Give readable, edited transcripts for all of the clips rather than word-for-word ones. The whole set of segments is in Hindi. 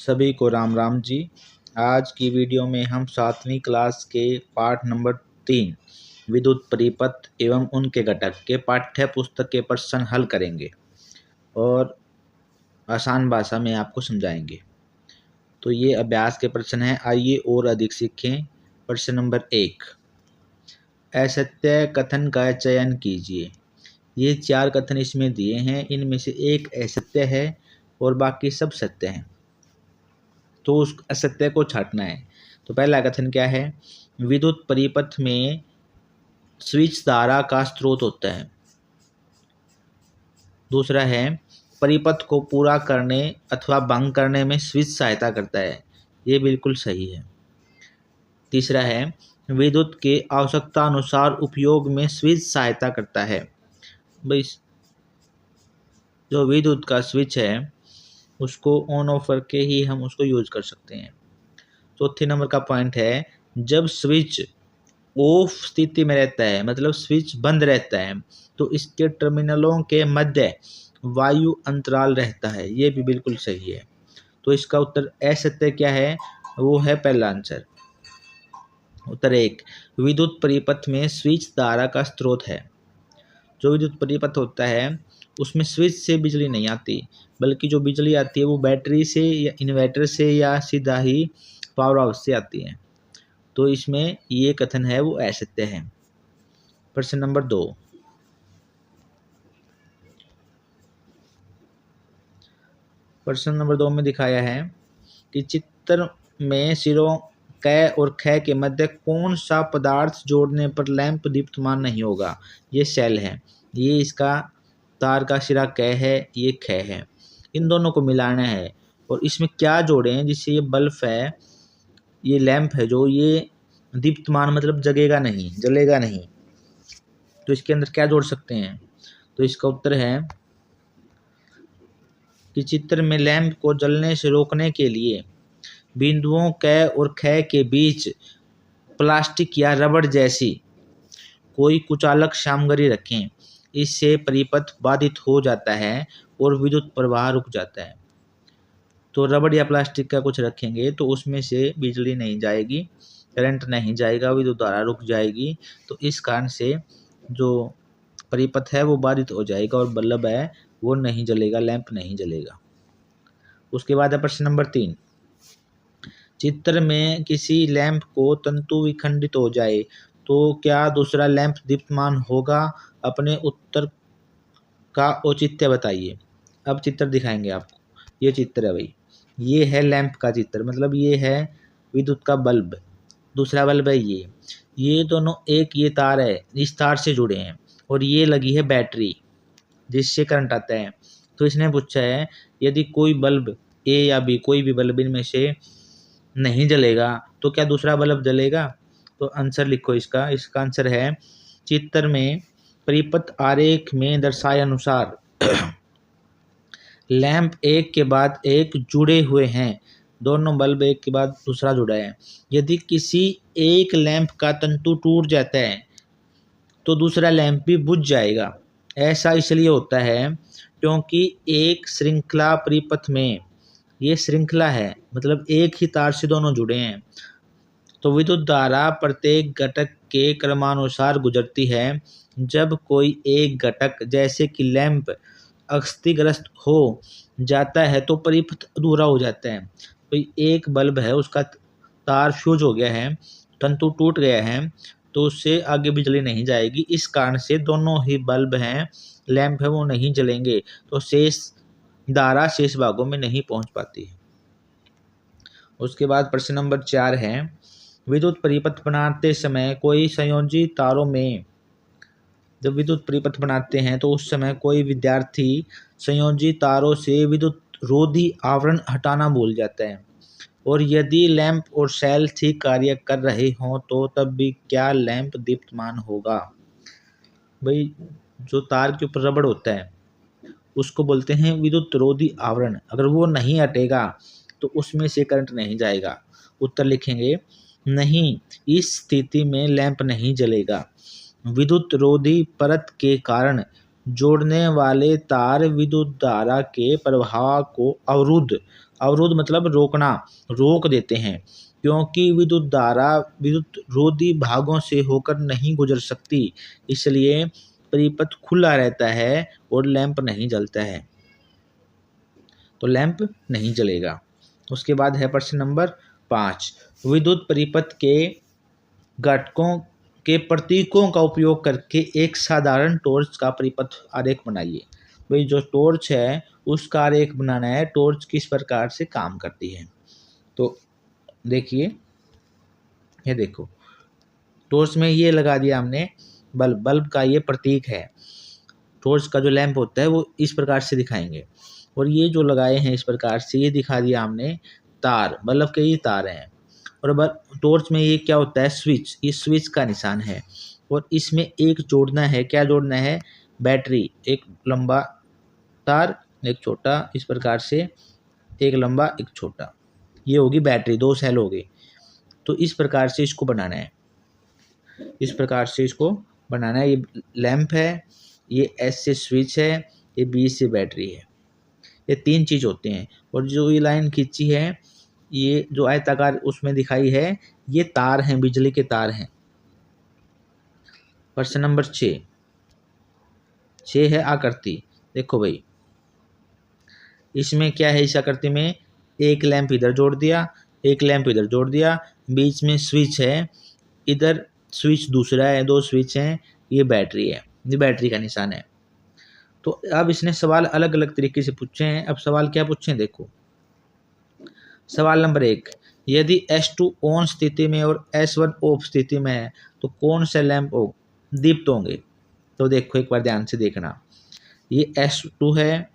सभी को राम राम जी। आज की वीडियो में हम 7वीं क्लास के पाठ नंबर 3 विद्युत परिपथ एवं उनके घटक के पाठ्य पुस्तक के प्रश्न हल करेंगे और आसान भाषा में आपको समझाएंगे। तो ये अभ्यास के प्रश्न हैं, आइए और अधिक सीखें। प्रश्न नंबर 1, असत्य कथन का चयन कीजिए। ये 4 कथन इसमें दिए हैं, इनमें से एक असत्य है और बाकी सब सत्य हैं, तो उस असत्य को छांटना है। तो पहला कथन क्या है? विद्युत परिपथ में स्विच धारा का स्रोत होता है। दूसरा है, परिपथ को पूरा करने अथवा भंग करने में स्विच सहायता करता है। ये बिल्कुल सही है। तीसरा है, विद्युत के आवश्यकता अनुसार उपयोग में स्विच सहायता करता है। भाई, जो विद्युत का स्विच है उसको ऑन ऑफ करके ही हम उसको यूज कर सकते हैं। चौथे नंबर का पॉइंट है, जब स्विच ऑफ स्थिति में रहता है, मतलब स्विच बंद रहता है, तो इसके टर्मिनलों के मध्य वायु अंतराल रहता है। ये भी बिल्कुल सही है। तो इसका उत्तर असत्य क्या है? वो है पहला आंसर। उत्तर 1, विद्युत परिपथ में स्विच धारा का स्रोत है। जो विद्युत परिपथ होता है उसमें स्विच से बिजली नहीं आती, बल्कि जो बिजली आती है वो बैटरी से या इन्वर्टर से या सीधा ही पावर हाउस से आती है। तो इसमें ये कथन है वो असत्य है। प्रश्न नंबर 2, प्रश्न नंबर 2 में दिखाया है कि चित्र में सिरों क और ख के मध्य कौन सा पदार्थ जोड़ने पर लैंप दीप्तमान नहीं होगा। ये सेल है। ये इसका तार का सिरा क है, ये ख है। इन दोनों को मिलाना है और इसमें क्या जोड़ें जिससे ये बल्ब है, ये लैंप है जो ये दीप्तमान मतलब जगेगा नहीं, जलेगा नहीं। तो इसके अंदर क्या जोड़ सकते हैं? तो इसका उत्तर है कि चित्र में लैंप को जलने से रोकने के लिए बिंदुओं क और ख के बीच प्लास्टिक या रबड़ जैसी कोई कुचालक सामग्री रखें। इससे परिपथ बाधित हो जाता है और विद्युत प्रवाह रुक जाता है। तो रबड़ या प्लास्टिक का कुछ रखेंगे तो उसमें से बिजली नहीं जाएगी, करंट नहीं जाएगा, विद्युत धारा रुक जाएगी। तो इस कारण से जो परिपथ है वो बाधित हो जाएगा और बल्ब है वो नहीं जलेगा, लैंप नहीं जलेगा। उसके बाद है प्रश्न नंबर 3, चित्र में किसी लैंप को तंतु विखंडित हो जाए तो क्या दूसरा लैंप दीप्तमान होगा? अपने उत्तर का औचित्य बताइए। अब चित्र दिखाएंगे आपको। ये चित्र है भाई, ये है लैंप का चित्र, मतलब ये है विद्युत का बल्ब। दूसरा बल्ब है ये दोनों एक ये तार है, इस तार से जुड़े हैं और ये लगी है बैटरी जिससे करंट आता है। तो इसने पूछा है यदि कोई बल्ब ए या बी, कोई भी बल्ब इनमें से नहीं जलेगा तो क्या दूसरा बल्ब जलेगा? तो आंसर लिखो इसका आंसर है, चित्र में परिपथ आरेख में दर्शाए अनुसार लैंप एक के बाद एक जुड़े हुए हैं। दोनों बल्ब एक के बाद दूसरा जुड़ा है। यदि किसी एक लैंप का तंतु टूट जाता है तो दूसरा लैंप भी बुझ जाएगा। ऐसा इसलिए होता है क्योंकि एक श्रृंखला परिपथ में, ये श्रृंखला है मतलब एक ही तार से दोनों जुड़े हैं, तो विद्युत धारा प्रत्येक घटक के क्रमानुसार गुजरती है। जब कोई एक घटक जैसे कि लैंप क्षतिग्रस्त हो जाता है तो परिपथ अधूरा हो जाता है। तो एक बल्ब है उसका तार फ्यूज हो गया है, तंतु टूट गया है, तो उससे आगे बिजली नहीं जाएगी। इस कारण से दोनों ही बल्ब हैं, लैंप है वो नहीं जलेंगे, तो शेष धारा शेष भागों में नहीं पहुंच पाती है। उसके बाद प्रश्न नंबर 4 है, विद्युत परिपथ बनाते समय कोई संयोजी तारों में, जब विद्युत परिपथ बनाते हैं तो उस समय कोई विद्यार्थी संयोजी तारों से विद्युत रोधी आवरण हटाना भूल जाता है और यदि लैंप और सेल ठीक कार्य कर रहे हों तो तब भी क्या लैंप दीप्तमान होगा? भाई, जो तार के ऊपर रबड़ होता है उसको बोलते हैं विद्युत रोधी आवरण। अगर वो नहीं हटेगा तो उसमें से करंट नहीं जाएगा। उत्तर लिखेंगे, नहीं, इस स्थिति में लैंप नहीं जलेगा। विद्युत रोधी परत के कारण जोड़ने वाले तार विद्युत धारा के प्रवाह को अवरुद्ध अवरोध मतलब रोकना, रोक देते हैं, क्योंकि विद्युत धारा विद्युत रोधी भागों से होकर नहीं गुजर सकती, इसलिए परिपथ खुला रहता है और लैंप नहीं जलता है, तो लैंप नहीं जलेगा। उसके बाद है प्रश्न नंबर 5, विद्युत परिपथ के घटकों के प्रतीकों का उपयोग करके एक साधारण टॉर्च का परिपथ आरेख बनाइए। भाई जो टॉर्च है उसका आरेख बनाना है, टॉर्च किस प्रकार से काम करती है। तो देखिए, ये देखो, टॉर्च में ये लगा दिया हमने बल्ब, बल्ब का ये प्रतीक है। टॉर्च का जो लैंप होता है वो इस प्रकार से दिखाएंगे, और ये जो लगाए हैं इस प्रकार से ये दिखा दिया हमने तार, बल्ब के ये तार हैं। और टॉर्च में ये क्या होता है, स्विच, ये स्विच का निशान है। और इसमें एक जोड़ना है, क्या जोड़ना है, बैटरी, एक लंबा तार एक छोटा, इस प्रकार से एक लंबा एक छोटा, ये होगी बैटरी, 2 सेल हो गए। तो इस प्रकार से इसको बनाना है, इस प्रकार से इसको बनाना है। ये लैंप है, ये एस से स्विच है, ये बी से बैटरी है, ये 3 चीज़ होते हैं। और जो ये लाइन खींची है, ये जो आयताकार उसमें दिखाई है, ये तार हैं, बिजली के तार हैं। प्रश्न नंबर 6 है आकृति। देखो भाई, इसमें क्या है, इस आकृति में एक लैंप इधर जोड़ दिया, एक लैंप इधर जोड़ दिया, बीच में स्विच है, इधर स्विच दूसरा है, 2 स्विच हैं, ये बैटरी है, ये बैटरी का निशान है। तो अब इसने सवाल अलग अलग तरीके से पूछे हैं। अब सवाल क्या पूछे हैं, देखो। सवाल नंबर 1, यदि S2 ऑन स्थिति में और S1 ऑफ स्थिति में है तो कौन से लैंप दीप्त होंगे। तो देखो, एक बार ध्यान से देखना, ये S2 है,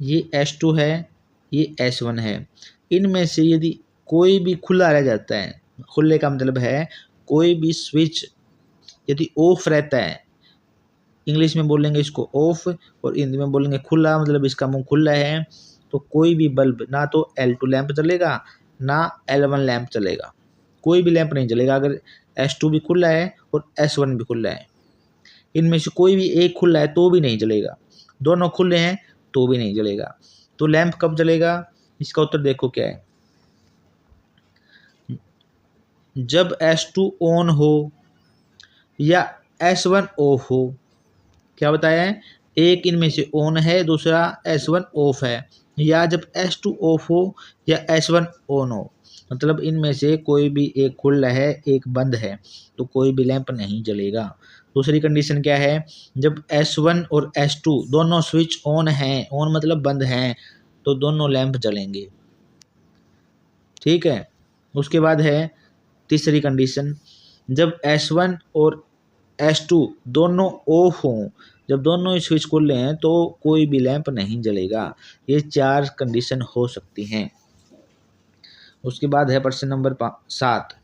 ये S2 है, ये S1 है। इनमें से यदि कोई भी खुला रह जाता है, खुले का मतलब है कोई भी स्विच यदि ऑफ रहता है, इंग्लिश में बोलेंगे इसको ऑफ और हिंदी में बोलेंगे खुला, मतलब इसका मुंह खुला है, तो कोई भी बल्ब, ना तो L2 लैंप चलेगा ना L1 लैंप चलेगा, कोई भी लैंप नहीं चलेगा अगर S2 भी खुला है और S1 भी खुला है। इनमें से कोई भी एक खुला है तो भी नहीं जलेगा, दोनों खुले हैं तो भी नहीं जलेगा। तो लैंप कब जलेगा, इसका उत्तर देखो क्या है, जब S2 ऑन हो या S1 ऑफ हो। क्या बताया है, एक इनमें से ऑन है, दूसरा S1 ऑफ है, या जब S2 ऑफ हो या S1 ऑन हो, मतलब इनमें से कोई भी एक खुला है एक बंद है, तो कोई भी लैंप नहीं जलेगा। दूसरी कंडीशन क्या है, जब S1 और S2 दोनों स्विच ऑन हैं, ऑन मतलब बंद हैं, तो दोनों लैंप जलेंगे। ठीक है। उसके बाद है तीसरी कंडीशन, जब S1 और S2 दोनों ऑफ हों, जब दोनों स्विच खुले हैं तो कोई भी लैंप नहीं जलेगा। ये 4 कंडीशन हो सकती हैं। उसके बाद है प्रश्न नंबर 7,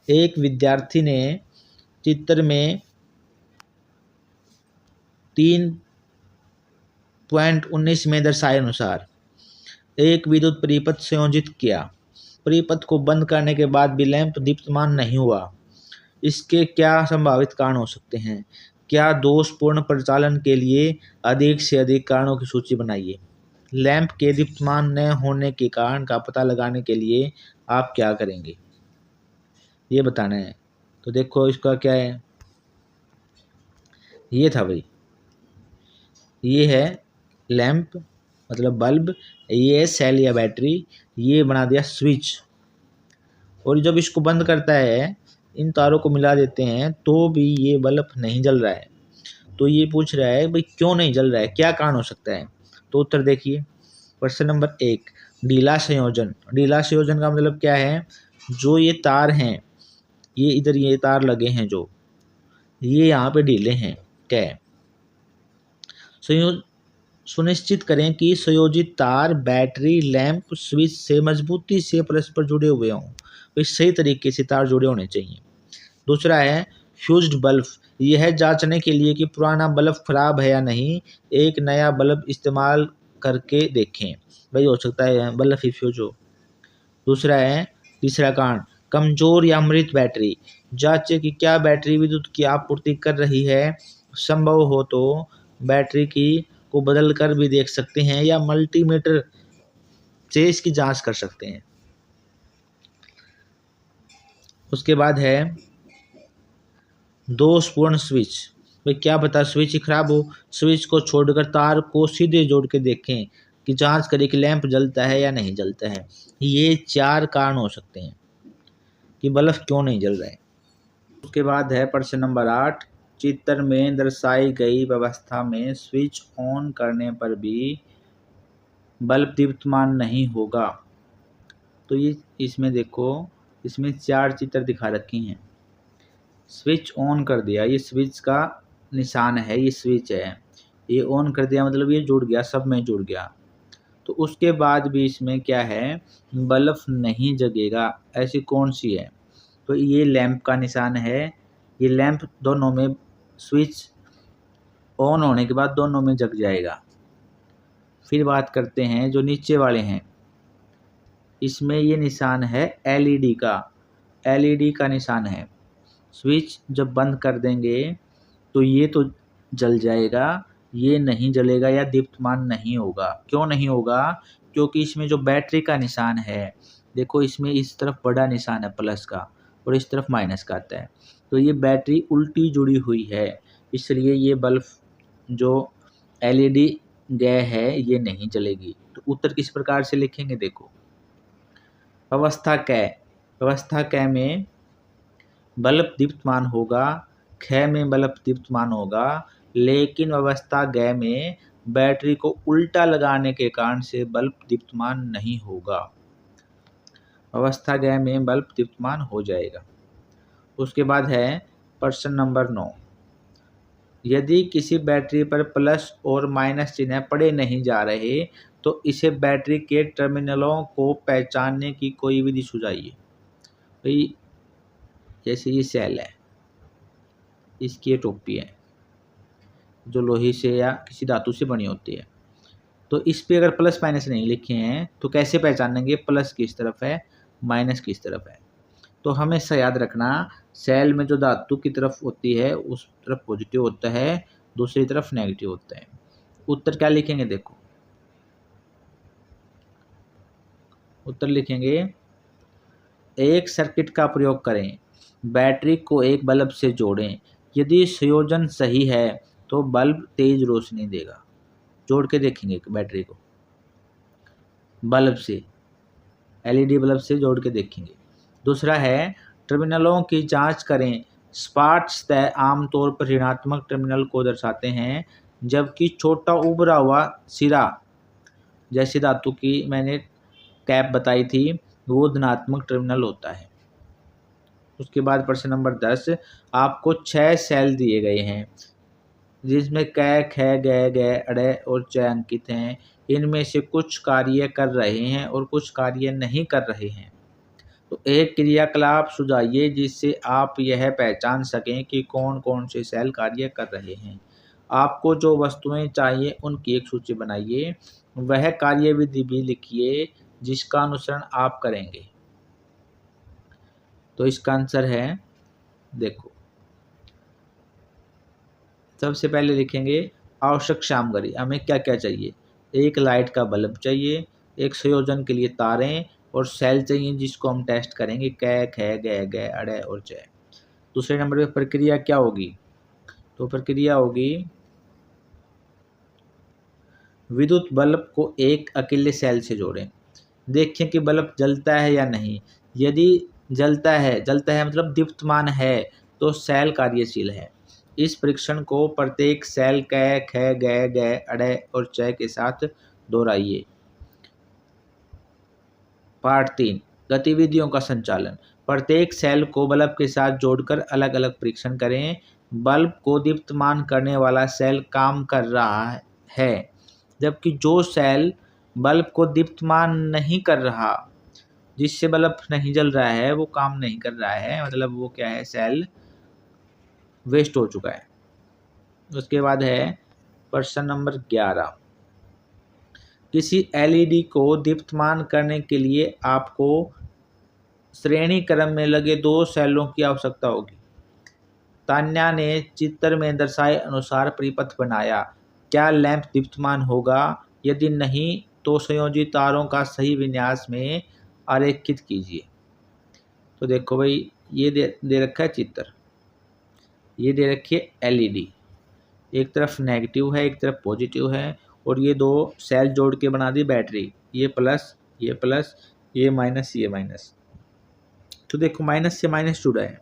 एक विद्यार्थी ने चित्र में 3.19 में दर्शाए अनुसार एक विद्युत परिपथ संयोजित किया। परिपथ को बंद करने के बाद भी लैंप दीप्तमान नहीं हुआ। इसके क्या संभावित कारण हो सकते हैं। क्या दोषपूर्ण परिचालन के लिए अधिक से अधिक कारणों की सूची बनाइए। लैंप के दीप्तमान न होने के कारण का पता लगाने के लिए आप क्या करेंगे, ये बताना है। तो देखो इसका क्या है, ये था भाई, ये है लैंप मतलब बल्ब, ये है सेल या बैटरी, ये बना दिया स्विच, और जब इसको बंद करता है, इन तारों को मिला देते हैं तो भी ये बल्ब नहीं जल रहा है। तो ये पूछ रहा है भाई क्यों नहीं जल रहा है, क्या कारण हो सकता है। तो उत्तर देखिए, प्रश्न नंबर 1, ढीला संयोजन। ढीला संयोजन का मतलब क्या है, जो ये तार हैं, ये इधर ये तार लगे हैं, जो ये यहाँ पे ढीले हैं, क्या है। सुनिश्चित करें कि संयोजित तार बैटरी लैंप स्विच से मजबूती से परस्पर जुड़े हुए हों, तो सही तरीके से तार जुड़े होने चाहिए। दूसरा है फ्यूज्ड बल्ब, यह है जांचने के लिए कि पुराना बल्ब खराब है या नहीं, एक नया बल्ब इस्तेमाल करके देखें, भाई हो सकता है बल्ब ही फ्यूज हो। दूसरा है, तीसरा कारण, कमजोर या मृत बैटरी। जांचें कि क्या बैटरी विद्युत की आपूर्ति कर रही है। संभव हो तो बैटरी की को बदल कर भी देख सकते हैं या मल्टीमीटर से इसकी जांच कर सकते हैं। उसके बाद है दोषपूर्ण स्विच। भाई क्या पता स्विच ही खराब हो। स्विच को छोड़कर तार को सीधे जोड़ के देखें कि जांच करें कि लैंप जलता है या नहीं जलता है। ये 4 कारण हो सकते हैं कि बल्ब क्यों नहीं जल रहा है। उसके बाद है प्रश्न नंबर 8, चित्र में दर्शाई गई व्यवस्था में स्विच ऑन करने पर भी बल्ब दीप्तमान नहीं होगा। तो ये इसमें देखो, इसमें 4 चित्र दिखा रखी हैं। स्विच ऑन कर दिया, ये स्विच का निशान है, ये स्विच है, ये ऑन कर दिया मतलब ये जुड़ गया, सब में जुड़ गया। तो उसके बाद भी इसमें क्या है, बल्ब नहीं जगेगा, ऐसी कौन सी है। तो ये लैंप का निशान है, ये लैंप दोनों में स्विच ऑन होने के बाद दोनों में जग जाएगा। फिर बात करते हैं जो नीचे वाले हैं, इसमें ये निशान है एलईडी का, एलईडी का निशान है। स्विच जब बंद कर देंगे तो ये तो जल जाएगा, ये नहीं जलेगा या दीप्तमान नहीं होगा। क्यों नहीं होगा, क्योंकि इसमें जो बैटरी का निशान है, देखो इसमें इस तरफ बड़ा निशान है प्लस का और इस तरफ माइनस का आता है, तो ये बैटरी उल्टी जुड़ी हुई है, इसलिए ये बल्ब जो एलईडी गए है ये नहीं जलेगी। तो उत्तर किस प्रकार से लिखेंगे, देखो अवस्था कै, अवस्था कै में बल्ब दीप्तमान होगा, ख में बल्ब दीप्तमान होगा, लेकिन अवस्था ग में बैटरी को उल्टा लगाने के कारण से बल्ब दीप्तमान नहीं होगा। अवस्था ग में बल्ब दीप्तमान हो जाएगा। उसके बाद है प्रश्न नंबर 9, यदि किसी बैटरी पर प्लस और माइनस चिन्ह पड़े नहीं जा रहे तो इसे बैटरी के टर्मिनलों को पहचानने की कोई विधि सुझाइए। भाई जैसे ये सेल है, इसकी ये टोपी है जो लोहे से या किसी धातु से बनी होती है, तो इस पे अगर प्लस माइनस नहीं लिखे हैं तो कैसे पहचानेंगे प्लस किस तरफ है माइनस किस तरफ है। तो हमेशा याद रखना, सेल में जो धातु की तरफ होती है उस तरफ पॉजिटिव होता है, दूसरी तरफ नेगेटिव होता है। उत्तर क्या लिखेंगे, देखो उत्तर लिखेंगे, एक सर्किट का प्रयोग करें, बैटरी को एक बल्ब से जोड़ें, यदि संयोजन सही है तो बल्ब तेज रोशनी देगा। जोड़ के देखेंगे बैटरी को बल्ब से, एलईडी बल्ब से जोड़ के देखेंगे। दूसरा है टर्मिनलों की जांच करें, स्पाट सतह आमतौर पर ऋणात्मक टर्मिनल को दर्शाते हैं, जबकि छोटा उभरा हुआ सिरा जैसे धातु की मैंने कैप बताई थी वो धनात्मक टर्मिनल होता है। उसके बाद प्रश्न नंबर 10, आपको 6 सेल दिए गए हैं जिसमें कै ख ग अड़े और च अंकित हैं, इनमें से कुछ कार्य कर रहे हैं और कुछ कार्य नहीं कर रहे हैं। तो एक क्रियाकलाप सुझाइए जिससे आप यह पहचान सकें कि कौन कौन से सेल कार्य कर रहे हैं। आपको जो वस्तुएं चाहिए उनकी एक सूची बनाइए, वह कार्य विधि भी लिखिए जिसका अनुसरण आप करेंगे। तो इसका आंसर है, देखो सबसे पहले लिखेंगे आवश्यक सामग्री, हमें क्या क्या चाहिए, एक लाइट का बल्ब चाहिए, एक संयोजन के लिए तारें और सेल चाहिए जिसको हम टेस्ट करेंगे कै ख ग अड़े और च। दूसरे नंबर पे प्रक्रिया क्या होगी, तो प्रक्रिया होगी विद्युत बल्ब को एक अकेले सेल से जोड़ें, देखें कि बल्ब जलता है या नहीं, यदि जलता है मतलब दीप्तमान है तो सेल कार्यशील है। इस परीक्षण को प्रत्येक सेल कै ख ग अड़े और च के साथ दोहराइए। पार्ट 3, गतिविधियों का संचालन, प्रत्येक सेल को बल्ब के साथ जोड़कर अलग अलग परीक्षण करें। बल्ब को दीप्तमान करने वाला सेल काम कर रहा है, जबकि जो सेल बल्ब को दीप्तमान नहीं कर रहा, जिससे बल्ब नहीं जल रहा है, वो काम नहीं कर रहा है, मतलब वो क्या है, सेल वेस्ट हो चुका है। उसके बाद है प्रश्न नंबर 11, किसी एलईडी को दीप्तमान करने के लिए आपको श्रेणी क्रम में लगे 2 सेलों की आवश्यकता होगी। तान्या ने चित्र में दर्शाए अनुसार परिपथ बनाया। क्या लैंप दीप्तमान होगा? यदि नहीं तो संयोजी तारों का सही विन्यास में आरेखित कीजिए। तो देखो भाई, ये दे रखा है चित्र, ये दे रखी है एलईडी, एक तरफ नेगेटिव है एक तरफ पॉजिटिव है, और ये 2 सेल जोड़ के बना दी बैटरी, ये प्लस ये माइनस ये माइनस। तो देखो माइनस से माइनस जुड़ा है,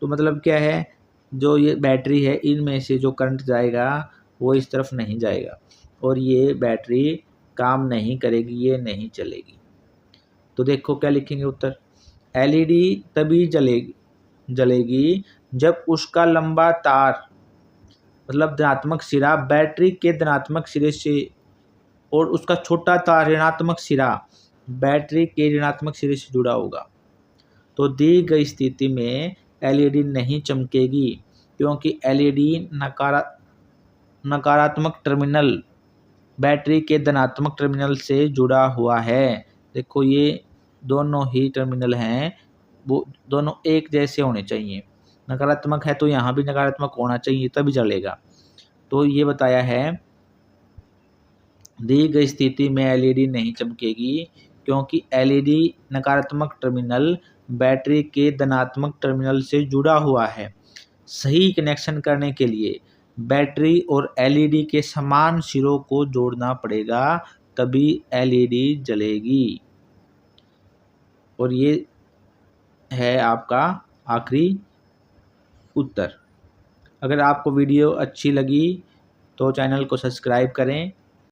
तो मतलब क्या है, जो ये बैटरी है इनमें से जो करंट जाएगा वो इस तरफ नहीं जाएगा, और ये बैटरी काम नहीं करेगी, ये नहीं चलेगी। तो देखो क्या लिखेंगे उत्तर, एलईडी तभी जलेगी जब उसका लंबा तार मतलब धनात्मक सिरा बैटरी के धनात्मक सिरे से और उसका छोटा तार ऋणात्मक सिरा बैटरी के ऋणात्मक सिरे से जुड़ा होगा। तो दी गई स्थिति में एलईडी नहीं चमकेगी क्योंकि एलईडी नकारात्मक टर्मिनल बैटरी के धनात्मक टर्मिनल से जुड़ा हुआ है। देखो ये दोनों ही टर्मिनल हैं, वो दोनों एक जैसे होने चाहिए। नकारात्मक है तो यहाँ भी नकारात्मक होना चाहिए तभी जलेगा। तो ये बताया है, दी गई स्थिति में एलईडी नहीं चमकेगी क्योंकि एलईडी नकारात्मक टर्मिनल बैटरी के धनात्मक टर्मिनल से जुड़ा हुआ है। सही कनेक्शन करने के लिए बैटरी और एलईडी के समान सिरों को जोड़ना पड़ेगा, तभी एलईडी जलेगी। और ये है आपका आखिरी उत्तर। अगर आपको वीडियो अच्छी लगी तो चैनल को सब्सक्राइब करें